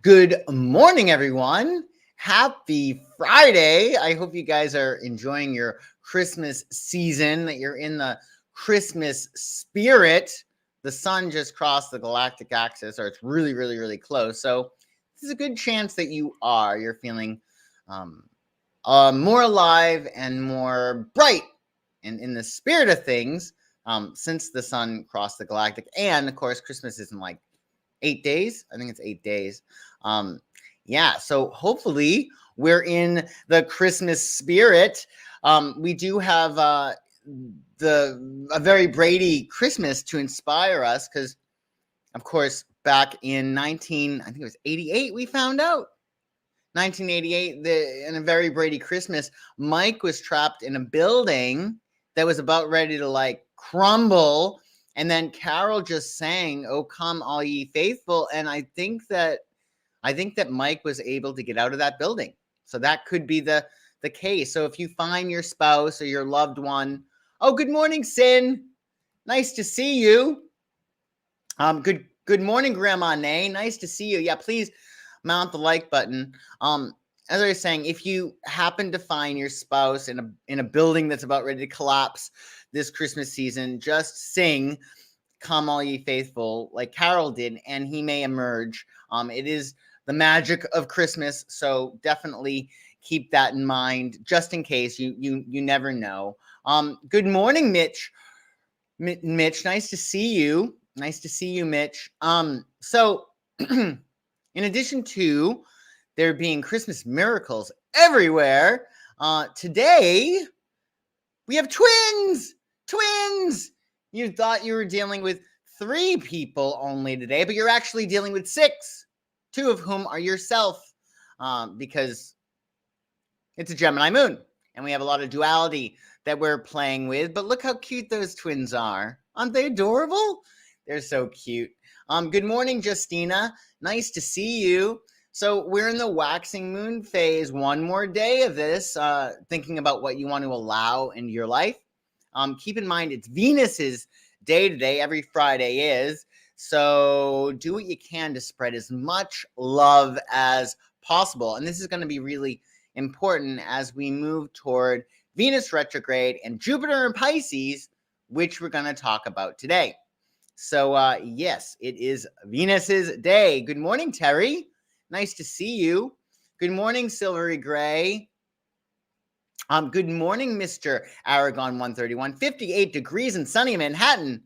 Good morning, everyone. Happy Friday. I hope you guys are enjoying your Christmas season, that you're in the Christmas spirit. The sun just crossed the galactic axis, or it's really, really, really close. So this is a good chance that you're feeling more alive and more bright and in the spirit of things since the sun crossed the galactic. And of course, Christmas isn't like 8 days. I think it's 8 days. So hopefully we're in the Christmas spirit. We do have a very Brady Christmas to inspire us because, of course, back in 88, we found out. 1988, in a very Brady Christmas, Mike was trapped in a building that was about ready to crumble. And then Carol just sang, "Oh, come all ye faithful." And I think that Mike was able to get out of that building. So that could be the case. So if you find your spouse or your loved one, oh, good morning, Sin. Nice to see you. Good morning, Grandma Nay. Nice to see you. Yeah, please mount the like button. As I was saying, if you happen to find your spouse in a building that's about ready to collapse this Christmas season, just sing "Come All Ye Faithful" like Carol did, and he may emerge. It is the magic of Christmas, so definitely keep that in mind, just in case. You never know. Good morning, Mitch. Mitch, nice to see you. Nice to see you, Mitch. So in addition to there being Christmas miracles everywhere, today we have twins. Twins! You thought you were dealing with 3 people only today, but you're actually dealing with 6, 2 of whom are yourself, because it's a Gemini moon, and we have a lot of duality that we're playing with. But look how cute those twins are. Aren't they adorable? They're so cute. Good morning, Justina. Nice to see you. So we're in the waxing moon phase. One more day of this, thinking about what you want to allow into your life. Keep in mind, it's Venus's day today. Every Friday is. So do what you can to spread as much love as possible. And this is going to be really important as we move toward Venus retrograde and Jupiter in Pisces, which we're going to talk about today. So yes, it is Venus's day. Good morning, Terry. Nice to see you. Good morning, Silvery Gray. Good morning, Mr. Aragon 131. 58 degrees in sunny Manhattan.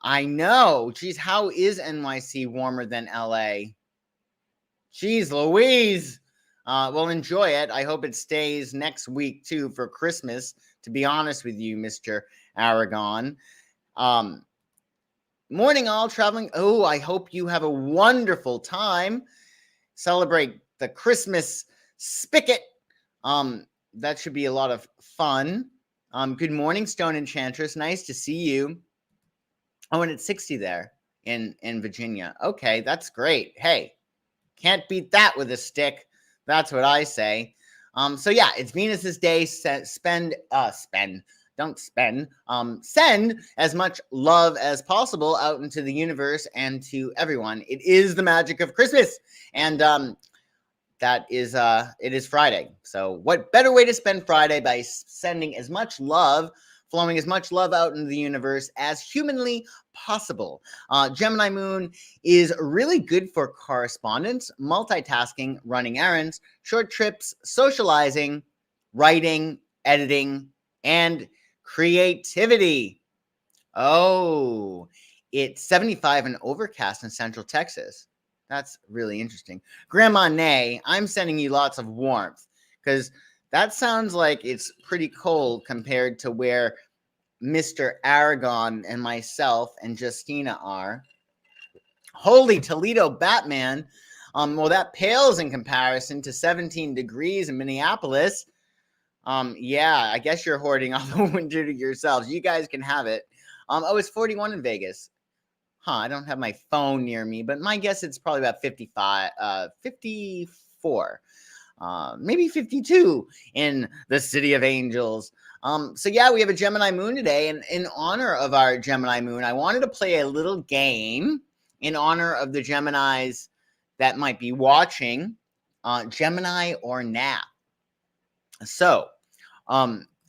I know. Geez, how is NYC warmer than LA? Jeez Louise. Well, enjoy it. I hope it stays next week, too, for Christmas, to be honest with you, Mr. Aragon. Morning, all traveling. Oh, I hope you have a wonderful time. Celebrate the Christmas spigot. That should be a lot of fun. Good morning, Stone Enchantress. Nice to see you. Oh, and it's 60 there in Virginia. Okay, that's great. Hey, can't beat that with a stick. That's what I say. So yeah, it's Venus's day. Send as much love as possible out into the universe and to everyone. It is the magic of Christmas. And it is Friday. So what better way to spend Friday by sending as much love, flowing as much love out into the universe as humanly possible. Gemini moon is really good for correspondence, multitasking, running errands, short trips, socializing, writing, editing, and creativity. Oh, it's 75 and overcast in Central Texas. That's really interesting. Grandma Nay, I'm sending you lots of warmth because that sounds like it's pretty cold compared to where Mr. Aragon and myself and Justina are. Holy Toledo Batman. Well, that pales in comparison to 17 degrees in Minneapolis. Yeah, I guess you're hoarding all the winter to yourselves. You guys can have it. It's 41 in Vegas. I don't have my phone near me, but my guess it's probably about 54, maybe 52 in the City of Angels. So yeah, we have a Gemini moon today, and in honor of our Gemini moon, I wanted to play a little game in honor of the Geminis that might be watching, Gemini or nah. So,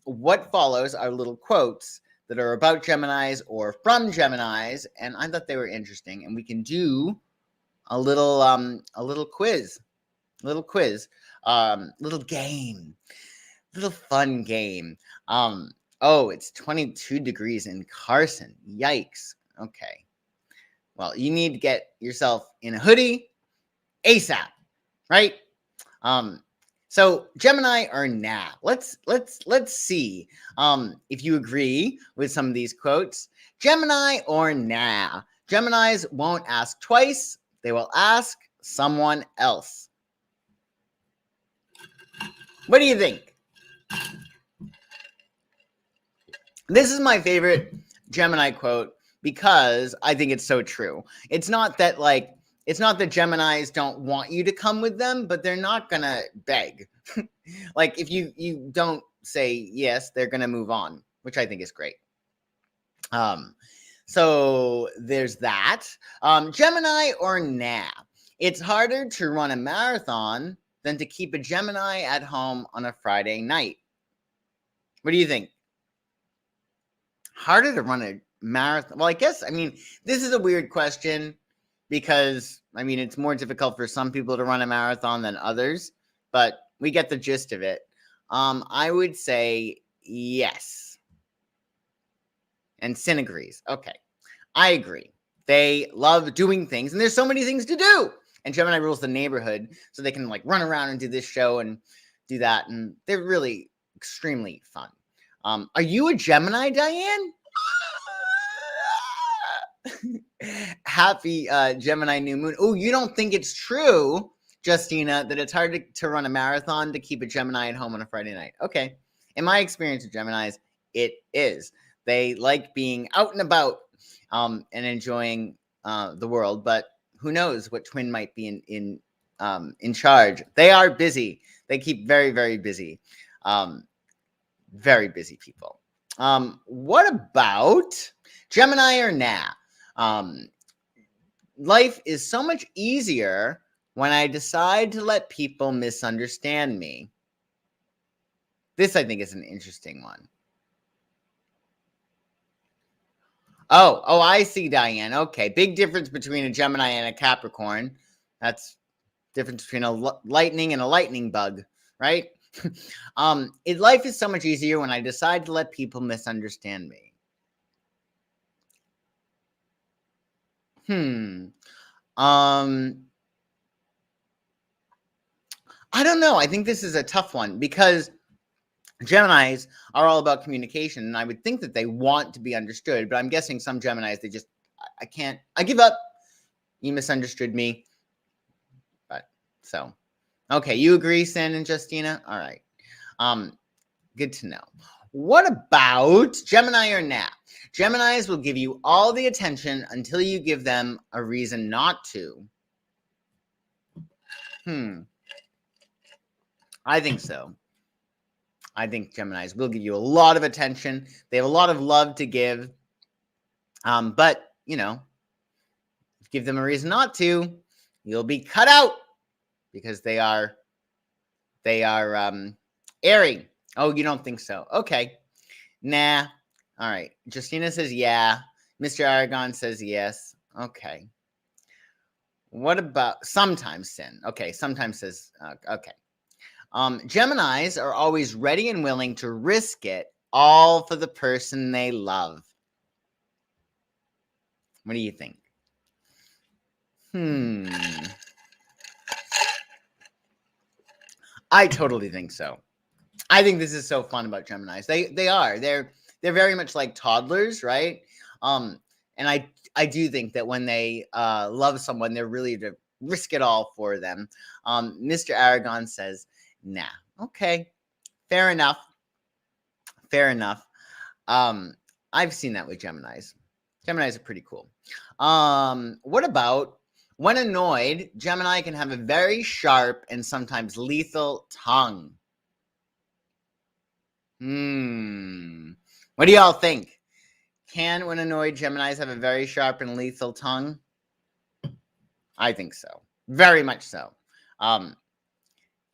what follows are little quotes that are about Geminis or from Geminis, and I thought they were interesting. And we can do a little quiz, little game, little fun game. Oh, it's 22 degrees in Carson. Yikes. Okay. Well, you need to get yourself in a hoodie ASAP, right? So Gemini or nah. Let's see if you agree with some of these quotes. Gemini or nah. Geminis won't ask twice. They will ask someone else. What do you think? This is my favorite Gemini quote because I think it's so true. It's not that Geminis don't want you to come with them, but they're not gonna beg. Like if you don't say yes, they're gonna move on, which I think is great. So there's that. Gemini or nah. It's harder to run a marathon than to keep a Gemini at home on a Friday night. What do you think? Harder to run a marathon? Well, I guess, this is a weird question because, it's more difficult for some people to run a marathon than others, but we get the gist of it. I would say yes. And Sin agrees. Okay. I agree. They love doing things, and there's so many things to do. And Gemini rules the neighborhood, so they can run around and do this show and do that, and they're really extremely fun. Are you a Gemini, Diane? Happy Gemini new moon. Oh, you don't think it's true, Justina, that it's hard to run a marathon to keep a Gemini at home on a Friday night? Okay. In my experience with Geminis, it is. They like being out and about and enjoying the world, but who knows what twin might be in charge. They are busy. They keep very, very busy. Very busy people. What about Gemini or nah? Life is so much easier when I decide to let people misunderstand me. This, I think, is an interesting one. Oh, I see, Diane. Okay, big difference between a Gemini and a Capricorn. That's difference between a lightning and a lightning bug, right? Life is so much easier when I decide to let people misunderstand me. I don't know. I think this is a tough one because Geminis are all about communication, and I would think that they want to be understood, but I'm guessing some Geminis, I can't, I give up. You misunderstood me. But so, okay, you agree, San and Justina? All right. Good to know. What about Gemini or nah? Geminis will give you all the attention until you give them a reason not to. I think so. I think Geminis will give you a lot of attention. They have a lot of love to give. But, give them a reason not to, you'll be cut out because they are airy. Oh, you don't think so? Okay. Nah. All right. Justina says yeah. Mr. Aragon says yes. Okay. What about sometimes Sin? Okay. Sometimes says okay. Geminis are always ready and willing to risk it all for the person they love. What do you think? I totally think so. I think this is so fun about Geminis. They're very much like toddlers, right? And I do think that when they love someone, they're really to risk it all for them. Mr. Aragon says, nah. Okay. Fair enough. I've seen that with Geminis. Geminis are pretty cool. What about when annoyed, Gemini can have a very sharp and sometimes lethal tongue. What do y'all think? When annoyed, Geminis have a very sharp and lethal tongue? I think so. Very much so. I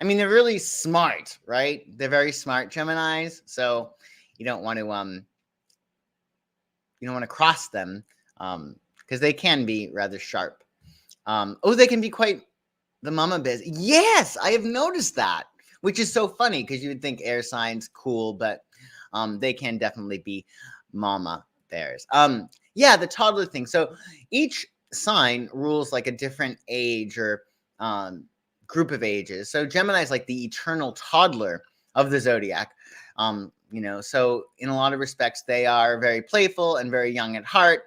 mean, they're really smart, right? They're very smart Geminis, so you don't want to cross them, because they can be rather sharp. They can be quite the mama biz. Yes, I have noticed that, which is so funny because you would think air signs cool, but they can definitely be mama bears. Yeah, the toddler thing. So each sign rules like a different age or group of ages. So Gemini is like the eternal toddler of the zodiac. So in a lot of respects, they are very playful and very young at heart.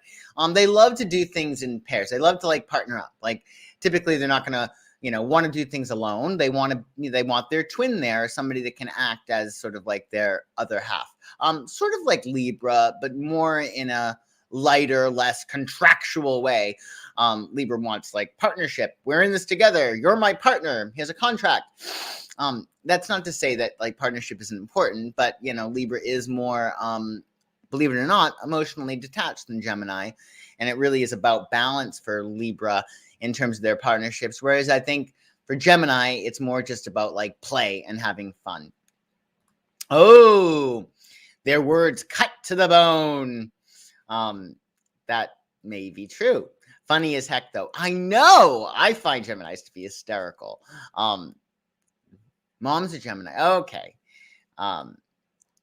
They love to do things in pairs. They love to like partner up. Like typically, they're not gonna want to do things alone. They want their twin there, somebody that can act as sort of like their other half. Sort of like Libra, but more in a lighter, less contractual way. Libra wants like partnership. We're in this together. You're my partner. Here's a contract. That's not to say that like partnership isn't important, but Libra is more, believe it or not, emotionally detached than Gemini, and it really is about balance for Libra in terms of their partnerships. Whereas I think for Gemini, it's more just about like play and having fun. Oh, their words cut to the bone. That may be true. Funny as heck, though. I know. I find Geminis to be hysterical. Mom's a Gemini. Okay.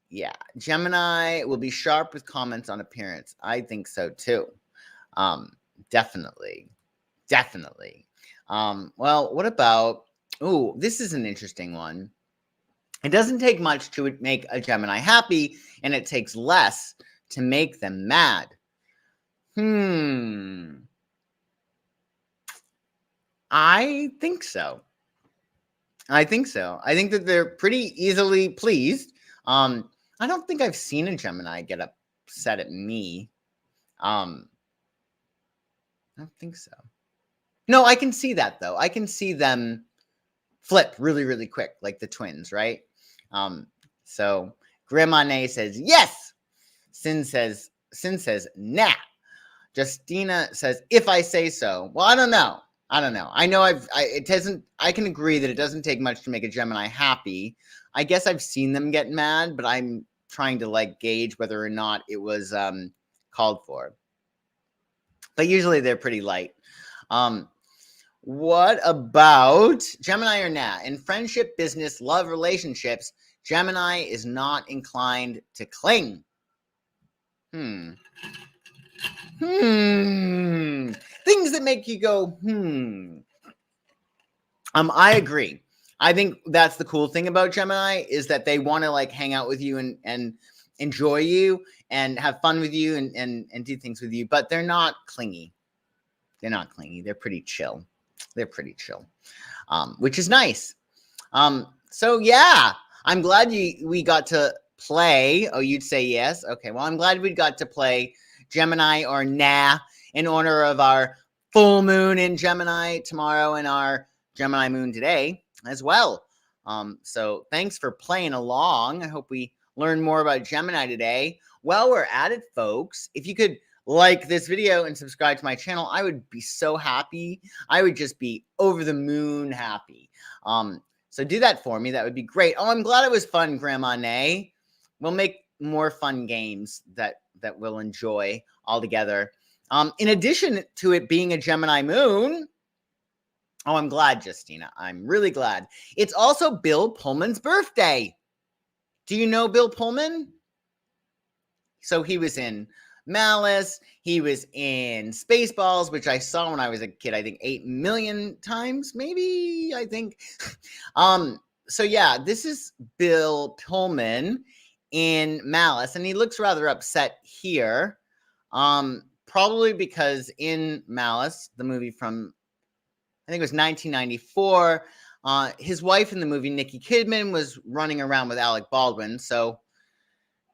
Yeah. Gemini will be sharp with comments on appearance. I think so, too. Definitely. Well, what about... Oh, this is an interesting one. It doesn't take much to make a Gemini happy, and it takes less to make them mad. I think so. I think that they're pretty easily pleased. I don't think I've seen a Gemini get upset at me. I don't think so. No, I can see that, though. I can see them flip really, really quick, like the twins, right? So Grandma Nay says, yes! Sin says, nah. Justina says, if I say so. Well, I don't know. I know I can agree that it doesn't take much to make a Gemini happy. I guess I've seen them get mad, but I'm trying to like gauge whether or not it was called for. But usually they're pretty light. What about Gemini or nah? In friendship, business, love, relationships, Gemini is not inclined to cling. Things that make you go, I agree. I think that's the cool thing about Gemini is that they want to like hang out with you and enjoy you and have fun with you and do things with you, but they're not clingy. They're pretty chill. Which is nice. So yeah, I'm glad we got to play. Oh, you'd say yes. Okay. Well, I'm glad we got to play Gemini or nah in honor of our full moon in Gemini tomorrow and our Gemini moon today as well. So thanks for playing along. I hope we learned more about Gemini today. While we're at it, folks, if you could like this video and subscribe to my channel, I would be so happy. I would just be over the moon happy. So do that for me. That would be great. Oh, I'm glad it was fun, Grandma Nay. We'll make more fun games that we'll enjoy all together. In addition to it being a Gemini moon, oh, I'm glad, Justina. I'm really glad. It's also Bill Pullman's birthday. Do you know Bill Pullman? So he was in Malice. He was in Spaceballs, which I saw when I was a kid, I think 8 million times, maybe, I think. So yeah, this is Bill Pullman in Malice, and he looks rather upset here. Probably because in Malice, the movie from, I think it was 1994, his wife in the movie, Nikki Kidman, was running around with Alec Baldwin, so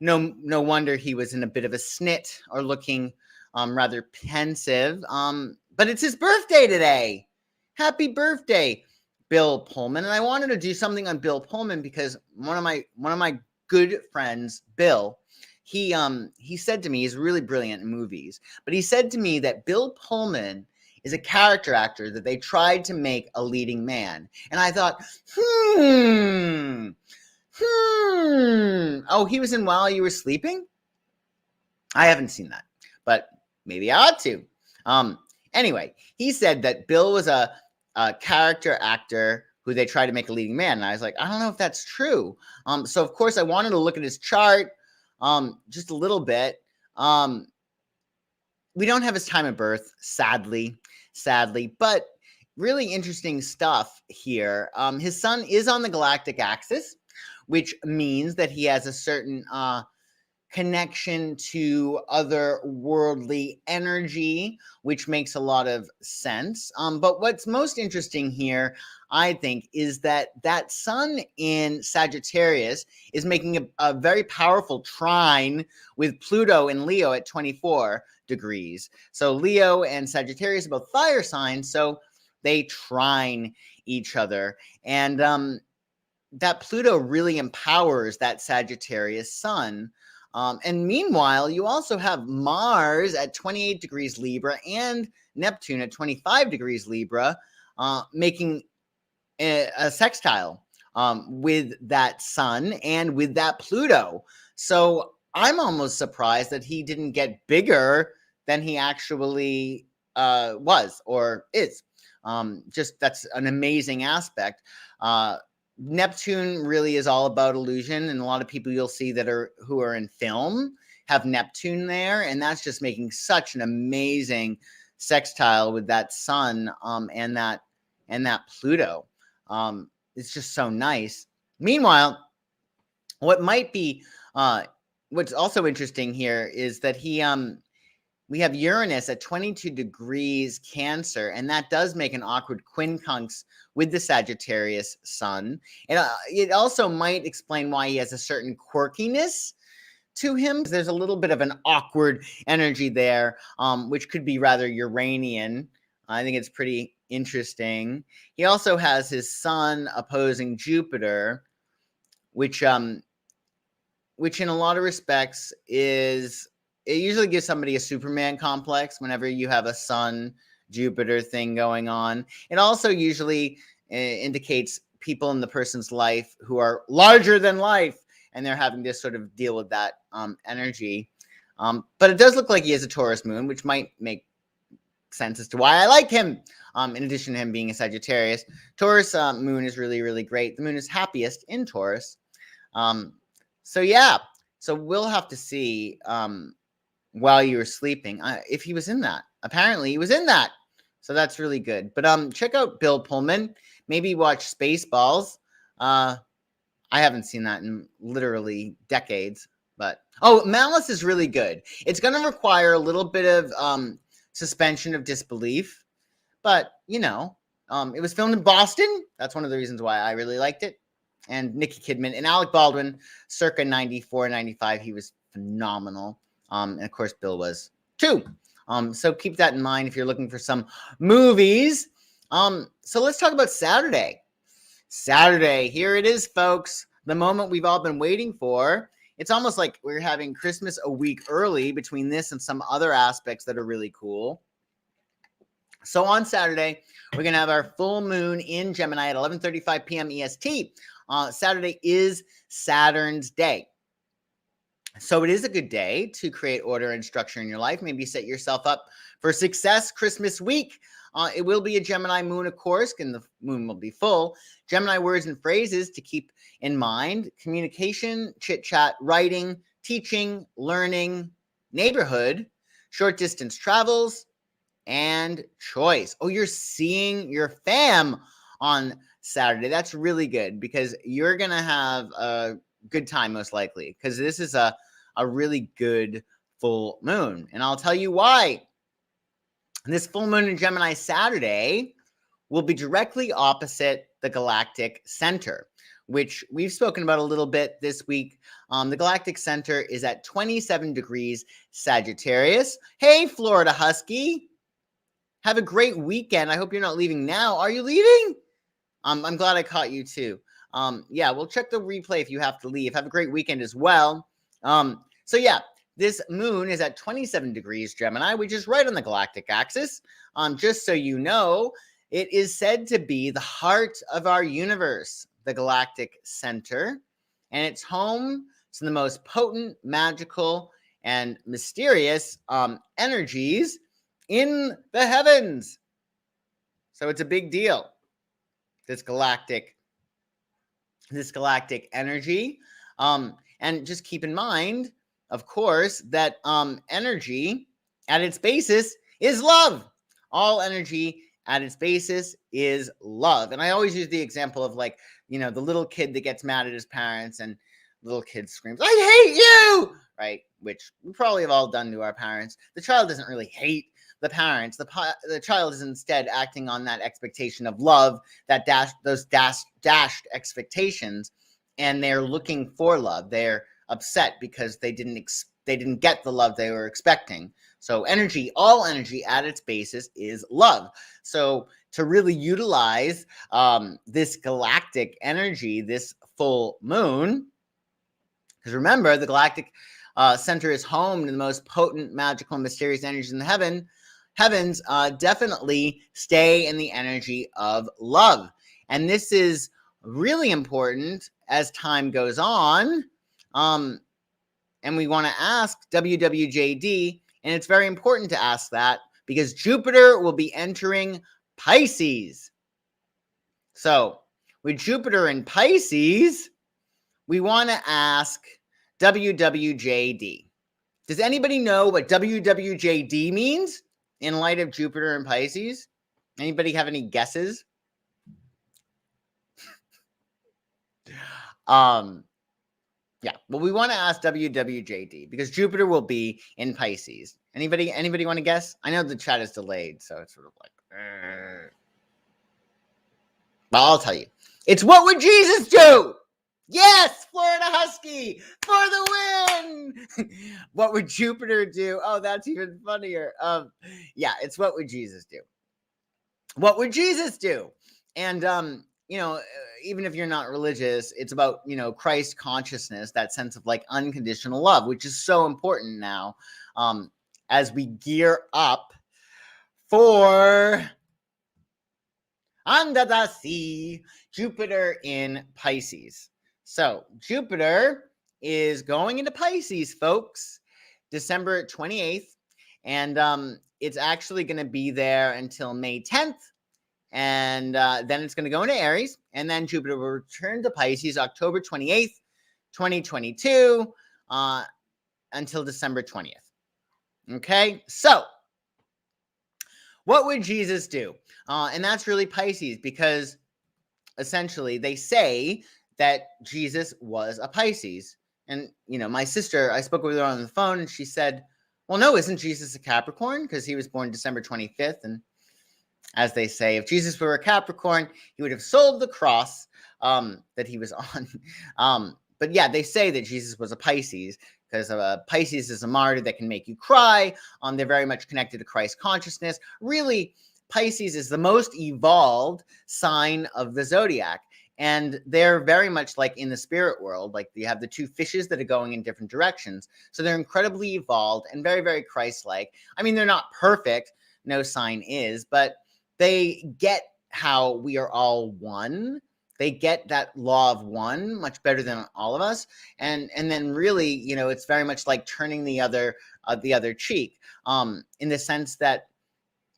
no wonder he was in a bit of a snit or looking rather pensive. But it's his birthday today. Happy birthday, Bill Pullman. And I wanted to do something on Bill Pullman because one of my good friends, Bill, he said to me, he's really brilliant in movies, but he said to me that Bill Pullman is a character actor that they tried to make a leading man. And I thought, oh, he was in While You Were Sleeping? I haven't seen that, but maybe I ought to. Anyway, he said that Bill was a character actor who they tried to make a leading man. And I was like, I don't know if that's true. So, of course, I wanted to look at his chart just a little bit. We don't have his time of birth, sadly, but really interesting stuff here. His sun is on the galactic axis, which means that he has a certain connection to otherworldly energy, which makes a lot of sense. But what's most interesting here, I think, is that that sun in Sagittarius is making a very powerful trine with Pluto in Leo at 24 degrees. So Leo and Sagittarius are both fire signs, so they trine each other. And that Pluto really empowers that Sagittarius sun. And meanwhile, you also have Mars at 28 degrees Libra and Neptune at 25 degrees Libra, making a sextile with that sun and with that Pluto. So I'm almost surprised that he didn't get bigger than he actually was or is. Just that's an amazing aspect. Neptune really is all about illusion, and a lot of people you'll see who are in film have Neptune there, and that's just making such an amazing sextile with that sun and that Pluto. It's just so nice. Meanwhile, what's also interesting here is that we have Uranus at 22 degrees Cancer, and that does make an awkward quincunx with the Sagittarius sun. And it also might explain why he has a certain quirkiness to him. There's a little bit of an awkward energy there, which could be rather Uranian. I think it's pretty interesting. He also has his sun opposing Jupiter, which in a lot of respects it usually gives somebody a Superman complex whenever you have a Sun Jupiter thing going on. It also usually indicates people in the person's life who are larger than life, and they're having to sort of deal with that energy. But it does look like he has a Taurus moon, which might make sense as to why I like him. In addition to him being a Sagittarius, Taurus moon is really, really great. The moon is happiest in Taurus. So we'll have to see While You Were Sleeping if he was in that. Apparently he was in that, so that's really good. But check out Bill Pullman. Maybe watch Spaceballs. I haven't seen that in literally decades. But Malice is really good. It's going to require a little bit of suspension of disbelief, but it was filmed in Boston. That's one of the reasons why I really liked it. And Nicki Kidman and Alec Baldwin, circa 94, 95, he was phenomenal. And of course, Bill was too. So keep that in mind if you're looking for some movies. So let's talk about Saturday. Saturday, here it is, folks. The moment we've all been waiting for. It's almost like we're having Christmas a week early between this and some other aspects that are really cool. So on Saturday, we're going to have our full moon in Gemini at 11:35 p.m. EST. Saturday is Saturn's day. So it is a good day to create order and structure in your life. Maybe set yourself up for success Christmas week. It will be a Gemini moon, of course, and the moon will be full. Gemini words and phrases to keep in mind: communication, chit-chat, writing, teaching, learning, neighborhood, short distance travels, and choice. Oh, you're seeing your fam on Saturday. That's really good because you're going to have a good time, most likely, because this is a really good full moon. And I'll tell you why. This full moon in Gemini Saturday will be directly opposite the galactic center, which we've spoken about a little bit this week. The galactic center is at 27 degrees Sagittarius. Hey, Florida Husky. Have a great weekend. I hope you're not leaving now. Are you leaving? I'm glad I caught you too. We'll check the replay if you have to leave. Have a great weekend as well. This moon is at 27 degrees Gemini, which is right on the galactic axis. Just so you know, it is said to be the heart of our universe, the galactic center, and it's home to the most potent, magical, and mysterious energies in the heavens. So it's a big deal, this galactic energy. And just keep in mind, of course, that energy at its basis is love. All energy at its basis is love. And I always use the example of, like, you know, the little kid that gets mad at his parents and little kid screams, "I hate you!" Right? Which we probably have all done to our parents. The child doesn't really hate the parents. The child is instead acting on that expectation of love, that those dashed expectations, and they're looking for love. They're upset because they didn't get the love they were expecting. So energy, all energy at its basis is love. So to really utilize this galactic energy, this full moon, because remember, the galactic center is home to the most potent, magical, and mysterious energies in the heavens, definitely stay in the energy of love. And this is really important as time goes on. And we want to ask WWJD, and it's very important to ask that because Jupiter will be entering Pisces. So with Jupiter in Pisces, we want to ask WWJD. Does anybody know what WWJD means in light of Jupiter in Pisces? Anybody have any guesses? Yeah, well, we want to ask WWJD because Jupiter will be in Pisces. Anybody want to guess? I know the chat is delayed, so it's sort of like, well, I'll tell you. It's what would Jesus do? Yes, Florida Husky for the win. What would Jupiter do? Oh, that's even funnier. Yeah, it's what would Jesus do? What would Jesus do? And you know, even if you're not religious, it's about, you know, Christ consciousness, that sense of like unconditional love, which is so important now as we gear up for Under the Sea, Jupiter in Pisces. So Jupiter is going into Pisces, folks, December 28th. And it's actually going to be there until May 10th. And then it's going to go into Aries. And then Jupiter will return to Pisces October 28th, 2022, until December 20th. Okay, so what would Jesus do? And that's really Pisces, because essentially they say that Jesus was a Pisces. And, you know, my sister, I spoke with her on the phone, and she said, well, no, isn't Jesus a Capricorn? Because he was born December 25th. And as they say, if Jesus were a Capricorn, he would have sold the cross that he was on. But yeah, they say that Jesus was a Pisces because Pisces is a martyr that can make you cry. They're very much connected to Christ consciousness. Really, Pisces is the most evolved sign of the zodiac. And they're very much like in the spirit world, like you have the two fishes that are going in different directions. So they're incredibly evolved and very, very Christ-like. I mean, they're not perfect. No sign is, but they get how we are all one. They get that law of one much better than all of us. And then really, you know, it's very much like turning the other cheek, in the sense that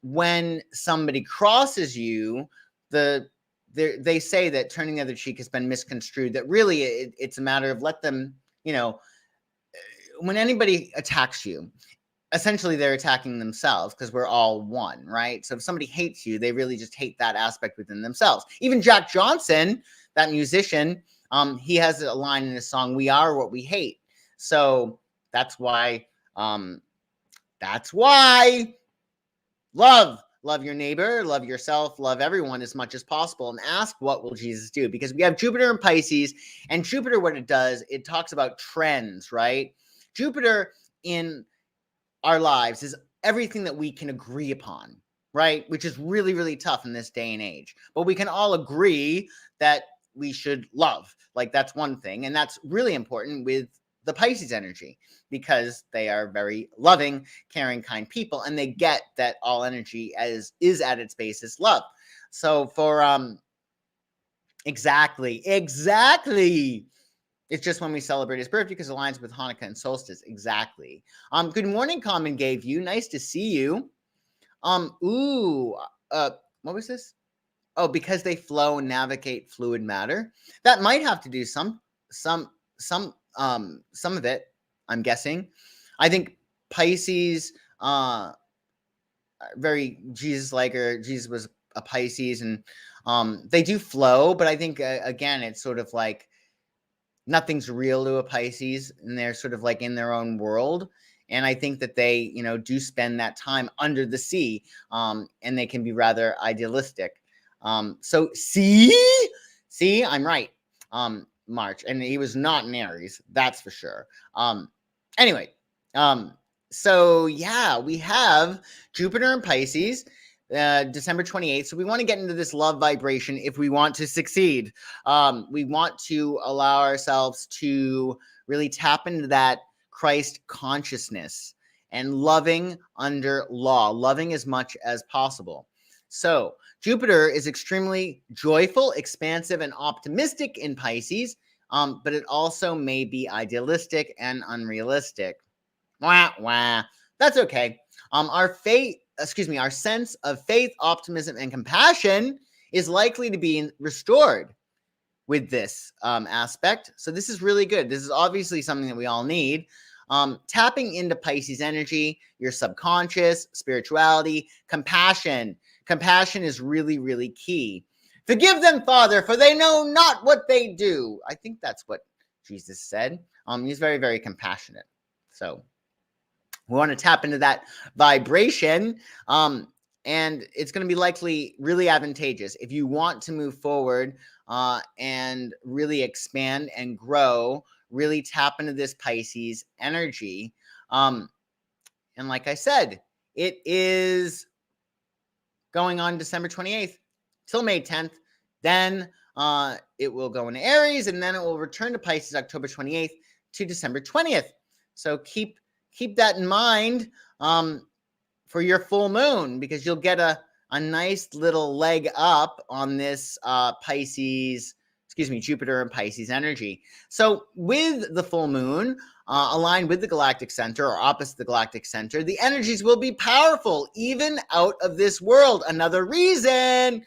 when somebody crosses you, they say that turning the other cheek has been misconstrued, that really it's a matter of let them, you know, when anybody attacks you, essentially they're attacking themselves because we're all one, right? So if somebody hates you, they really just hate that aspect within themselves. Even Jack Johnson, that musician, he has a line in his song, "We are what we hate." So that's why love your neighbor, love yourself, love everyone as much as possible, and ask what will Jesus do? Because we have Jupiter in Pisces, and Jupiter, what it does, it talks about trends, right? Jupiter in our lives is everything that we can agree upon, right? Which is really, really tough in this day and age. But we can all agree that we should love. Like, that's one thing. And that's really important with the Pisces energy, because they are very loving, caring, kind people, and they get that all energy is at its basis love. So for exactly. It's just when we celebrate his birthday because it aligns with Hanukkah and solstice. Exactly. Good morning, Common Gave You. Nice to see you. What was this? Oh, because they flow and navigate fluid matter. That might have to do some of it, I'm guessing. I think Pisces, very Jesus-like, or Jesus was a Pisces, and they do flow, but I think again, it's sort of like nothing's real to a Pisces, and they're sort of like in their own world. And I think that they, do spend that time under the sea, and they can be rather idealistic. So see, I'm right. March, and he was not in Aries, that's for sure. Anyway, so yeah, we have Jupiter in Pisces, December 28th. So we want to get into this love vibration if we want to succeed. We want to allow ourselves to really tap into that Christ consciousness and loving under law, loving as much as possible. So Jupiter is extremely joyful, expansive, and optimistic in Pisces, but it also may be idealistic and unrealistic. Wah. That's okay. Our sense of faith, optimism, and compassion is likely to be restored with this aspect. So this is really good. This is obviously something that we all need. Tapping into Pisces energy, your subconscious, spirituality, compassion. Compassion is really, really key. Forgive them, Father, for they know not what they do. I think that's what Jesus said. He's very, very compassionate. So we want to tap into that vibration, and it's going to be likely really advantageous if you want to move forward and really expand and grow. Really tap into this Pisces energy. And like I said, it is going on December 28th till May 10th. Then it will go into Aries, and then it will return to Pisces October 28th to December 20th. So keep that in mind for your full moon, because you'll get a nice little leg up on this Jupiter and Pisces energy. So with the full moon aligned with the galactic center or opposite the galactic center, the energies will be powerful, even out of this world. Another reason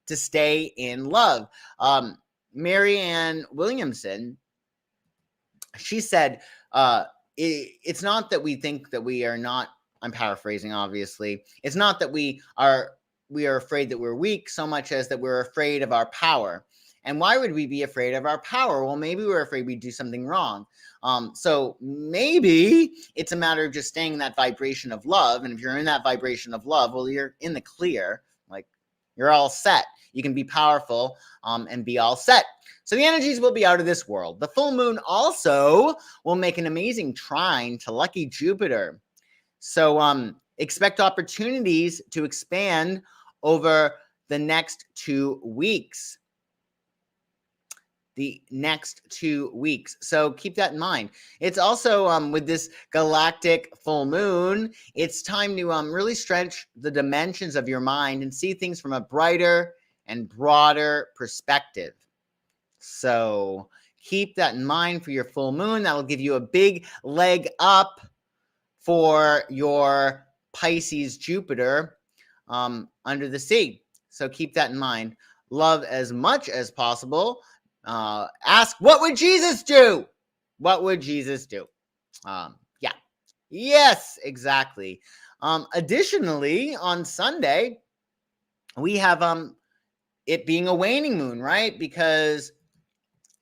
to stay in love. Marianne Williamson, she said, it's not that we think that we are not, I'm paraphrasing, obviously. It's not that we are afraid that we're weak so much as that we're afraid of our power. And why would we be afraid of our power? Well, maybe we're afraid we do something wrong. So maybe it's a matter of just staying in that vibration of love. And if you're in that vibration of love, well, you're in the clear. Like, you're all set. You can be powerful and be all set. So the energies will be out of this world. The full moon also will make an amazing trine to lucky Jupiter. So expect opportunities to expand over the next 2 weeks. So keep that in mind. It's also with this galactic full moon, it's time to really stretch the dimensions of your mind and see things from a brighter and broader perspective. So keep that in mind for your full moon. That'll give you a big leg up for your Pisces Jupiter under the sea. So keep that in mind. Love as much as possible. Ask, what would Jesus do? What would Jesus do? Yeah. Yes, exactly. Additionally, on Sunday, we have it being a waning moon, right? Because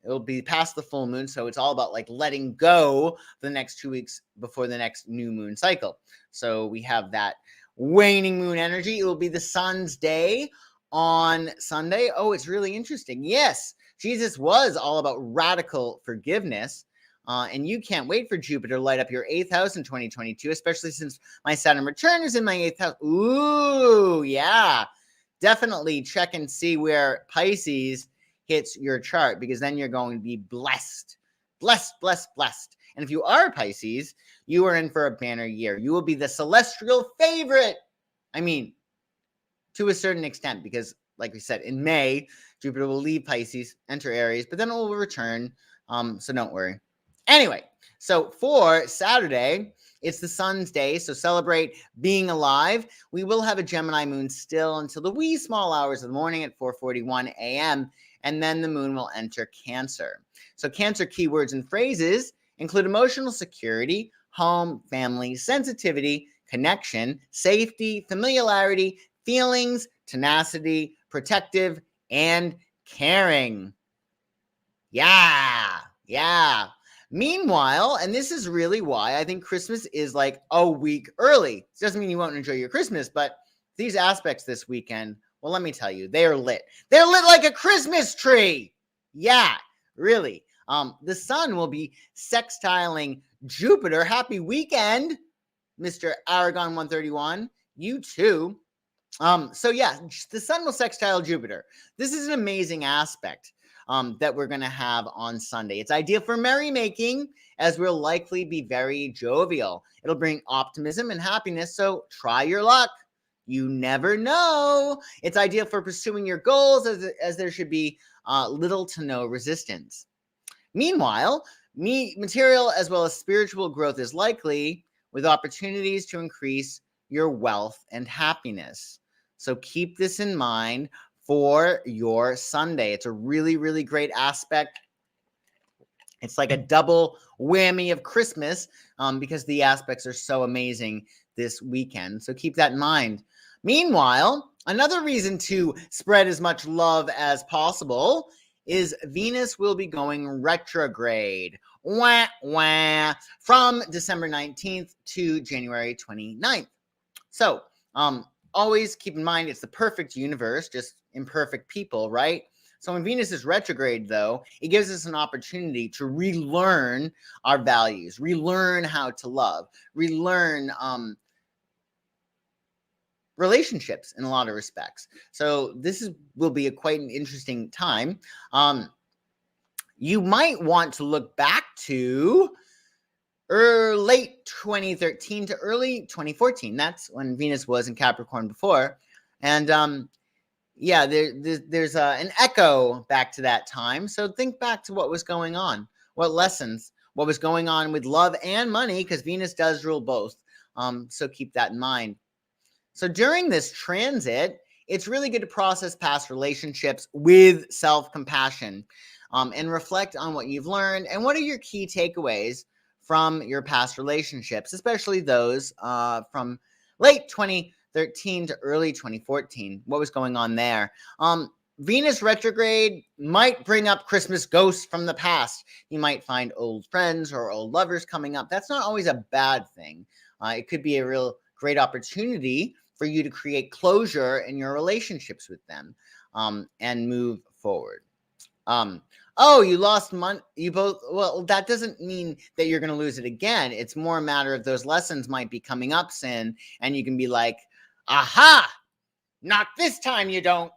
it'll be past the full moon, so it's all about like letting go for the next 2 weeks before the next new moon cycle. So we have that waning moon energy. It will be the sun's day on Sunday. Oh, it's really interesting. Yes, Jesus was all about radical forgiveness. And you can't wait for Jupiter to light up your 8th house in 2022, especially since my Saturn return is in my 8th house. Ooh, yeah. Definitely check and see where Pisces hits your chart, because then you're going to be blessed Blessed, blessed, blessed. And if you are a Pisces, you are in for a banner year. You will be the celestial favorite. I mean, to a certain extent, because like we said, in May, Jupiter will leave Pisces, enter Aries, but then it will return. So don't worry. Anyway, so for Saturday, it's the sun's day, so celebrate being alive. We will have a Gemini moon still until the wee small hours of the morning at 4:41 a.m., and then the moon will enter Cancer. So Cancer keywords and phrases include emotional security, home, family, sensitivity, connection, safety, familiarity, feelings, tenacity, protective, and caring. Yeah. Meanwhile, and this is really why I think Christmas is like a week early. It doesn't mean you won't enjoy your Christmas, but these aspects this weekend, well, let me tell you, they are lit. They're lit like a Christmas tree. Yeah, really. The sun will be sextiling Jupiter. Happy weekend, Mr. Aragon 131. You too. So yeah, the sun will sextile Jupiter. This is an amazing aspect that we're going to have on Sunday. It's ideal for merrymaking, as we'll likely be very jovial. It'll bring optimism and happiness, so try your luck. You never know. It's ideal for pursuing your goals, as there should be little to no resistance. Meanwhile, material as well as spiritual growth is likely, with opportunities to increase your wealth and happiness. So keep this in mind for your Sunday. It's a really, really great aspect. It's like a double whammy of Christmas because the aspects are so amazing this weekend. So keep that in mind. Meanwhile, another reason to spread as much love as possible is Venus will be going retrograde. From December 19th to January 29th. So, always keep in mind it's the perfect universe, just imperfect people, right? So when Venus is retrograde, though, it gives us an opportunity to relearn our values, relearn how to love, relearn relationships in a lot of respects. So this will be quite an interesting time. You might want to look back to late 2013 to early 2014. That's when Venus was in Capricorn before. And there's an echo back to that time. So think back to what was going on, what lessons, what was going on with love and money, because Venus does rule both. So keep that in mind. So during this transit, it's really good to process past relationships with self-compassion and reflect on what you've learned and what are your key takeaways from your past relationships, especially those from late 2013 to early 2014. What was going on there? Venus retrograde might bring up Christmas ghosts from the past. You might find old friends or old lovers coming up. That's not always a bad thing. It could be a real great opportunity for you to create closure in your relationships with them and move forward. Oh, you lost money. You both. Well, that doesn't mean that you're going to lose it again. It's more a matter of those lessons might be coming up soon, and you can be like, aha, not this time you don't.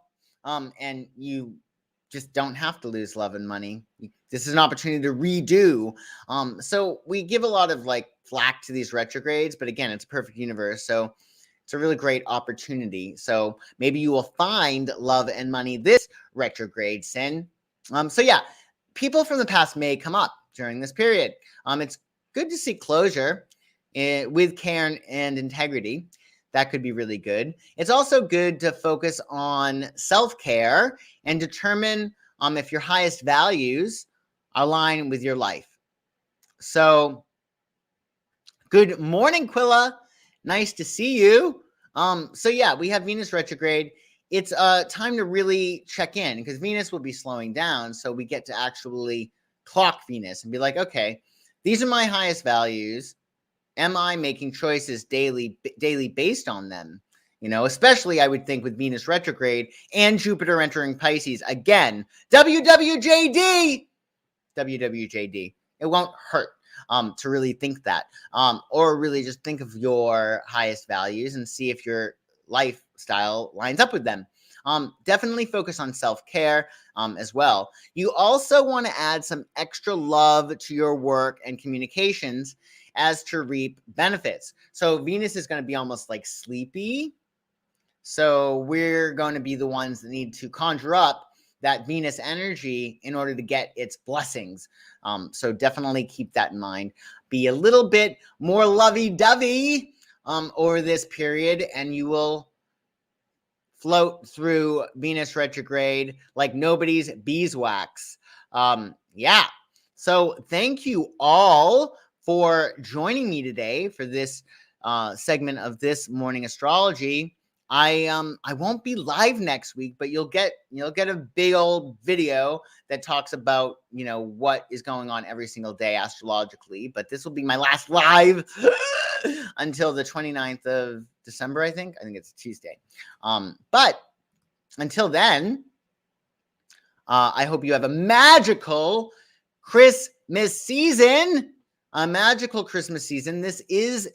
And you just don't have to lose love and money. This is an opportunity to redo. So we give a lot of like flack to these retrogrades, but again, it's a perfect universe. So it's a really great opportunity. So maybe you will find love and money this retrograde, Sin. So yeah, people from the past may come up during this period. It's good to seek closure with care and integrity. That could be really good. It's also good to focus on self-care and determine if your highest values align with your life. So good morning, Quilla. Nice to see you. So yeah, we have Venus retrograde. It's time to really check in because Venus will be slowing down. So we get to actually clock Venus and be like, okay, these are my highest values. Am I making choices daily based on them? You know, especially I would think with Venus retrograde and Jupiter entering Pisces again. WWJD. It won't hurt to really think that or really just think of your highest values and see if your lifestyle lines up with them. definitely focus on self-care as well. You also want to add some extra love to your work and communications as to reap benefits. So Venus is going to be almost like sleepy. So we're going to be the ones that need to conjure up that Venus energy in order to get its blessings. So definitely keep that in mind. Be a little bit more lovey-dovey over this period, and you will float through Venus retrograde like nobody's beeswax. Yeah. So thank you all for joining me today for this segment of this morning astrology. I won't be live next week, but you'll get a big old video that talks about what is going on every single day astrologically. But this will be my last live until the 29th of December. I think it's a Tuesday. But until then, I hope you have a magical Christmas season. A magical Christmas season. This is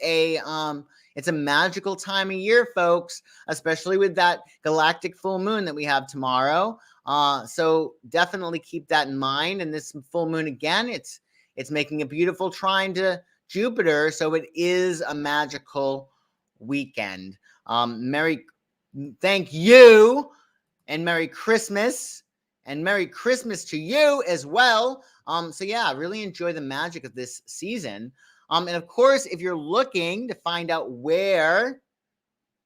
it's a magical time of year, folks, especially with that galactic full moon that we have tomorrow. So definitely keep that in mind. And this full moon, again, it's making a beautiful trine to Jupiter. So it is a magical weekend. Thank you, and Merry Christmas. And Merry Christmas to you as well. So yeah, really enjoy the magic of this season. And of course, if you're looking to find out where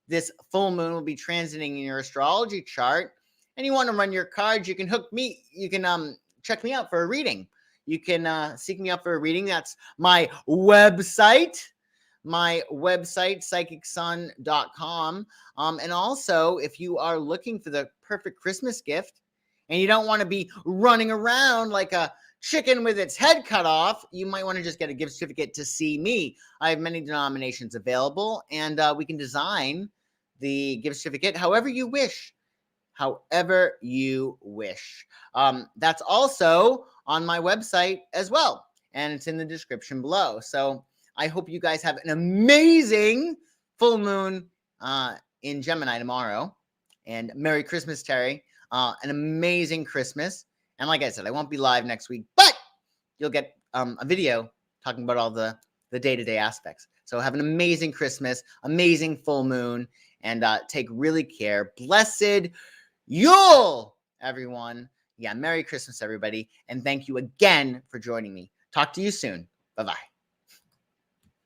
this full moon will be transiting in your astrology chart, and you want to run your cards, you can check me out for a reading. You can seek me out for a reading. That's my website, psychicsun.com. And also, if you are looking for the perfect Christmas gift, and you don't want to be running around like a chicken with its head cut off, you might want to just get a gift certificate to see me. I have many denominations available, and we can design the gift certificate however you wish. That's also on my website as well, and it's in the description below. So I hope you guys have an amazing full moon in Gemini tomorrow, and Merry Christmas, Terry. An amazing Christmas. And like I said, I won't be live next week, but you'll get a video talking about all the day-to-day aspects. So have an amazing Christmas, amazing full moon, and take really care. Blessed Yule, everyone. Yeah, Merry Christmas, everybody. And thank you again for joining me. Talk to you soon. Bye-bye.